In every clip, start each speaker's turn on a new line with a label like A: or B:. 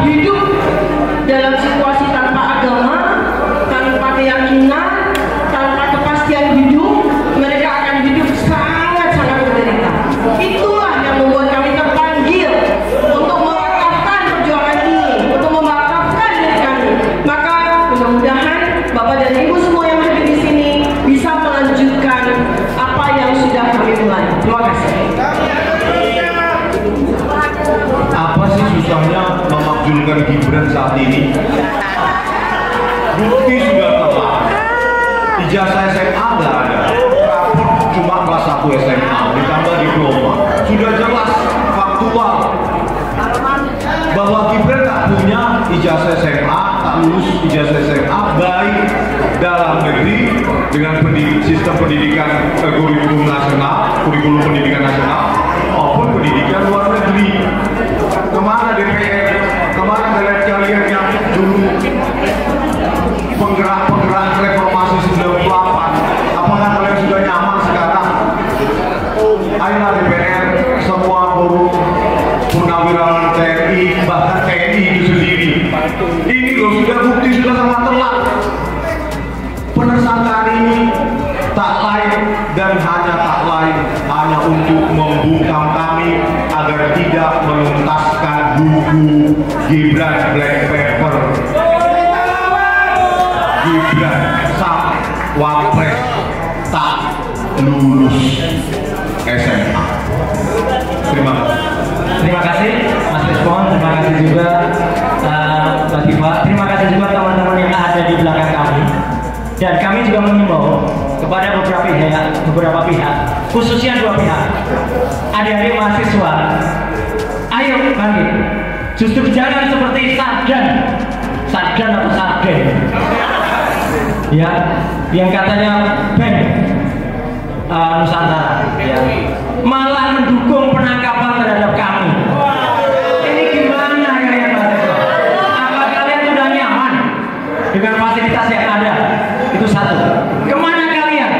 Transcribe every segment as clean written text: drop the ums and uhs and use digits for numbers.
A: hidup dalam situasi tanpa agama, tanpa keyakinan, tanpa kepastian hidup, mereka akan hidup sangat-sangat menderita. Itulah yang membuat kami terpanggil untuk mewakafkan perjuangan ini, untuk mewakafkan diri kami. Maka mudah-mudahan Bapak dan Ibu semua yang hadir di sini bisa melanjutkan apa yang sudah kami mulai. Terima kasih.
B: Apa sih susahnya memakzulkan Gibran saat ini? Bukti sudah telah. Ijazah SMA nggak ada. Rapor cuma kelas 1 SMA ditambah diploma. Sudah jelas faktual bahwa Gibran tak punya ijazah SMA, tak lulus ijazah SMA baik dalam negeri dengan sistem pendidikan kurikulum nasional, kurikulum pendidikan nasional maupun pendidikan luar negeri. Kemana DPR? Kemana kalian yang dulu penggerak-penggerak reformasi 98? Apakah kalian sudah nyaman sekarang? Ayolah DPR, semua guru purnawirawan TNI, bahkan TNI itu sendiri. Ini loh sudah bukti sudah sangat telat. Penersangkaan ini tak lain dan hanya tak lain hanya untuk membungkam kami agar tidak menuntaskan buku Gibran Black Paper. Gibran sang wapres tak lulus SMA.
C: Terima kasih Mas Respon, terima kasih juga Mbak Diva, terima kasih juga teman-teman yang ada di belakang kami. Dan kami juga mengimbau kepada beberapa pihak, khususnya 2 pihak. Adik-adik mahasiswa, ayo bangkit. Justru jangan seperti sardan atau sarden, ya, yang katanya band Nusantara, ya, malah mendukung penangkapan terhadap kami. Ini gimana kalian mahasiswa? Apa kalian sudah nyaman dengan fasilitas yang ada? Itu satu. Kemana kalian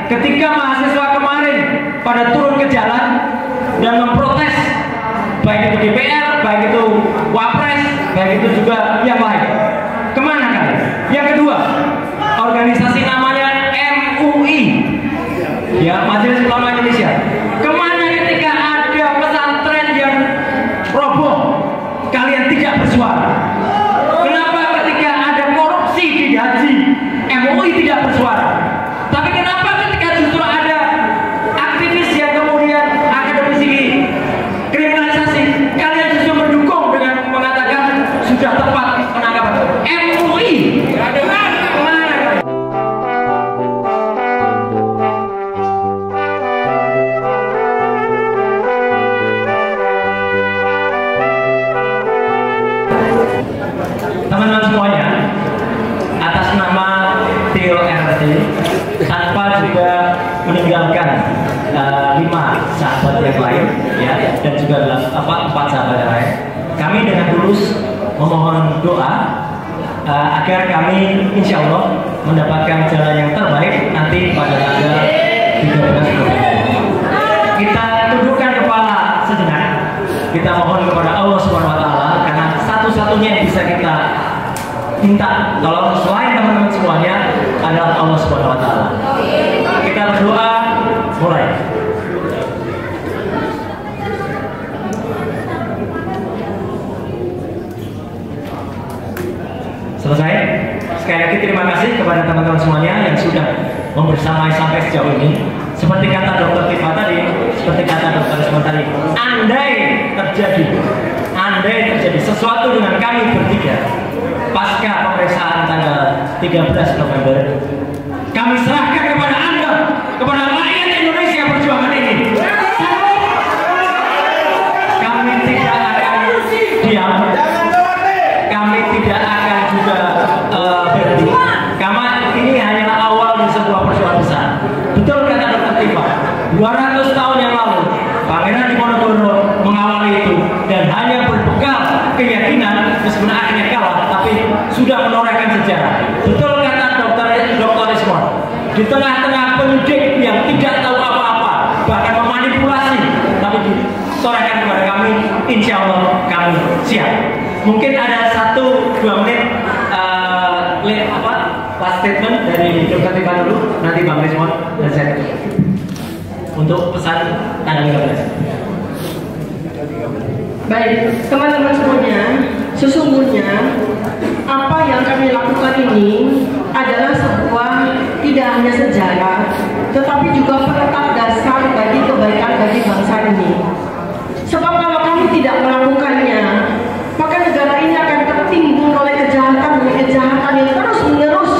C: ketika mahasiswa kemarin pada turun ke jalan dan memprotes, baik itu DPR, baik itu Wapres, baik itu juga yang lain? Kemana kalian? Yang kedua, organisasi namanya MUI, ya, Majelis Ulama Indonesia. Kemana ketika ada pesantren yang roboh, kalian tidak bersuara? Kenapa ketika ada korupsi di haji, MUI tidak bersuara? Tapi kenapa ketika justru ada aktivis yang kemudian akademisi kriminalisasi, kalian justru mendukung dengan mengatakan sudah tepat penangkapan? MUI kemana? Teman-teman semuanya, atas nama Trio RT, tanpa juga meninggalkan 5 sahabat yang lain, ya, dan juga 4 sahabat yang lain, kami dengan tulus memohon doa agar kami insya Allah mendapatkan jalan yang terbaik nanti pada tanggal 13 November. Kita tundukkan kepala sejenak, kita mohon kepada Allah Subhanahu Wa Taala, karena satu-satunya yang bisa kita minta tolong selain teman-teman semuanya adalah Allah Subhanahu Wa Taala. Kita berdoa, mulai. Selesai. Sekali lagi terima kasih kepada teman-teman semuanya yang sudah membersamai sampai sejauh ini. Seperti kata Dr. Tifa tadi, seperti kata Dr. Risma tadi, andai terjadi sesuatu dengan kami bertiga pasca pemeriksaan tanggal 13 November, kami serahkan kepada Anda, kepada rakyat Indonesia perjuangan ini. Kami tidak akan diam, kami tidak akan juga berhenti. Karena ini hanyalah awal di sebuah perjuangan besar. Betul kata Dr. Tifa, 200 tahun yang lalu Pangeran Diponegoro mengawali itu, dan hanya berbekal keyakinan meskipun akhirnya kalah, tapi sudah menorehkan sejarah. Betul kata Dr. Risma, di tengah-tengah penyidik yang tidak tahu apa-apa, bahkan memanipulasi, tapi ditorehkan kepada kami, insya Allah kami siap. Mungkin ada 1-2 menit last statement dari Dr. Tifa dulu, nanti Bang Rismon dan saya untuk pesan tanggal 13.
A: Baik, teman-teman semuanya, sesungguhnya apa yang kami lakukan ini adalah sebuah tidak hanya sejarah, tetapi juga penetap dasar bagi kebaikan bagi bangsa ini. Sebab kalau kami tidak melakukannya, maka negara ini akan tertimbun oleh kejahatan yang terus-menerus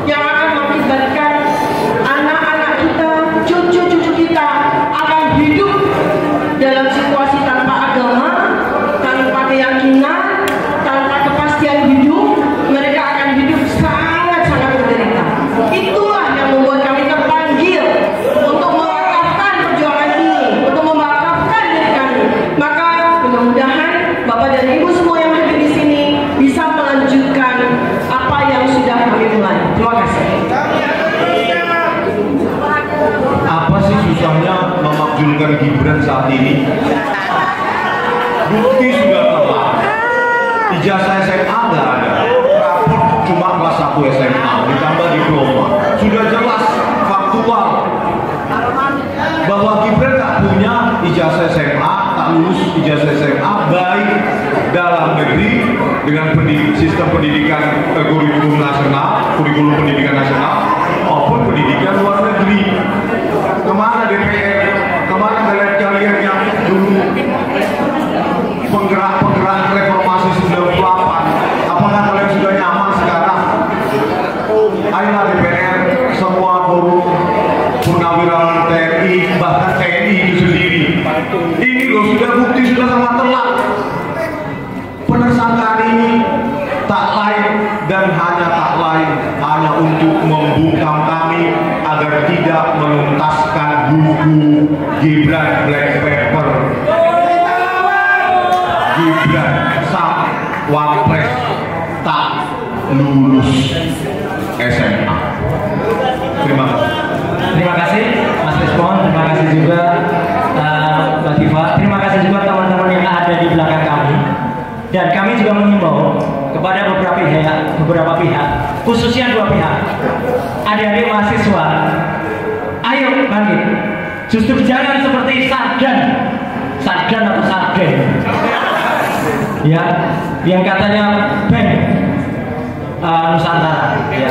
A: yang akan mengakibatkan anak-anak kita, cucu-cucu kita akan hidup dalam situasi tanpa agama, tanpa keyakinan, tanpa kepastian hidup. Mereka akan hidup sangat-sangat menderita. Itulah yang membuat kami terpanggil untuk mewakafkan perjuangan ini, untuk mewakafkan diri kami. Maka mudah-mudahan Bapak dan Ibu semua yang hadir di sini bisa melanjutkan apa yang sudah kami mulai. Terima kasih.
B: Apa sih susahnya memakzulkan Gibran saat ini? Bukti sudah telah. Ijazah SMA nggak ada. Rapor cuma kelas 1 SMA ditambah diploma. Sudah jelas faktual bahwa Gibran tak punya ijazah SMA, tak lulus ijazah SMA baik dalam negeri dengan sistem pendidikan kurikulum pendidikan nasional maupun pendidikan luar negeri. Kemana DPR? Kemana kalian yang dulu penggerak reformasi 98? Apakah kalian sudah nyaman sekarang? Ayolah DPR, semua forum purnawirawan TNI, bahkan TNI itu sendiri. Ini loh sudah bukti, sudah sangat telak. Penersangkaan ini tak lain dan tak lain hanya untuk membungkam kami agar tidak menuntaskan buku Gibran Black Paper. Gibran sang wapres tak lulus SMA. Terima kasih.
C: Terima kasih Mas Respon, terima kasih juga Mbak Tifa, terima kasih juga teman-teman yang ada di belakang kami. Dan kami juga mengimbau kepada beberapa pihak, khususnya 2 pihak. Adik-adik mahasiswa, ayo bangkit. Justru jangan seperti sardan atau sarden, ya, yang katanya bank Nusantara, ya,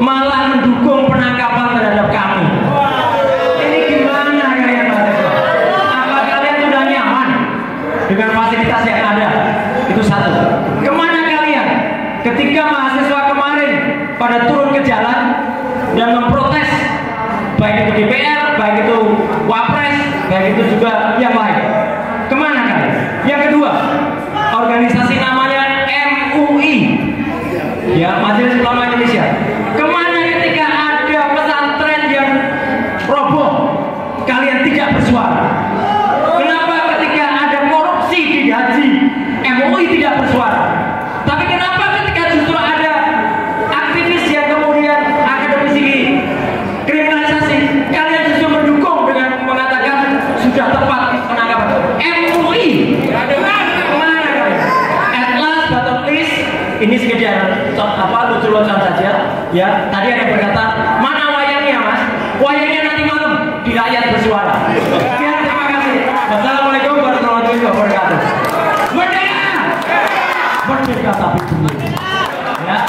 C: malah mendukung penangkapan terhadap kami. Ini gimana kalian mahasiswa? Apa kalian sudah nyaman dengan fasilitas yang ada? Itu satu. Kemana kalian ketika mahasiswa kemarin pada turun ke jalan dan memprotes, baik itu DPR, baik itu Wapres, baik itu juga yang lain? Kemana kalian? Yang kedua, organisasi namanya MUI, ya, Majelis Ulama Indonesia. Kemana ketika ada pesantren yang roboh, kalian tidak bersuara? Kenapa ketika ada korupsi di haji, MUI tidak bersuara? Tapi kenapa ketika justru ada aktivis yang kemudian akademisi kriminalisasi, kalian justru mendukung dengan mengatakan sudah tepat penangkapan? MUI kemana kalian? At last but not least, ini sekedar lucu-lucuan saja, ya. Tadi ada yang berkata, mana wayangnya Mas? Wayangnya nanti malam di rakyat bersuara. Ya, terima kasih. Wassalamualaikum warahmatullahi wabarakatuh. Merdeka! Merdeka tapi dulu. Ya.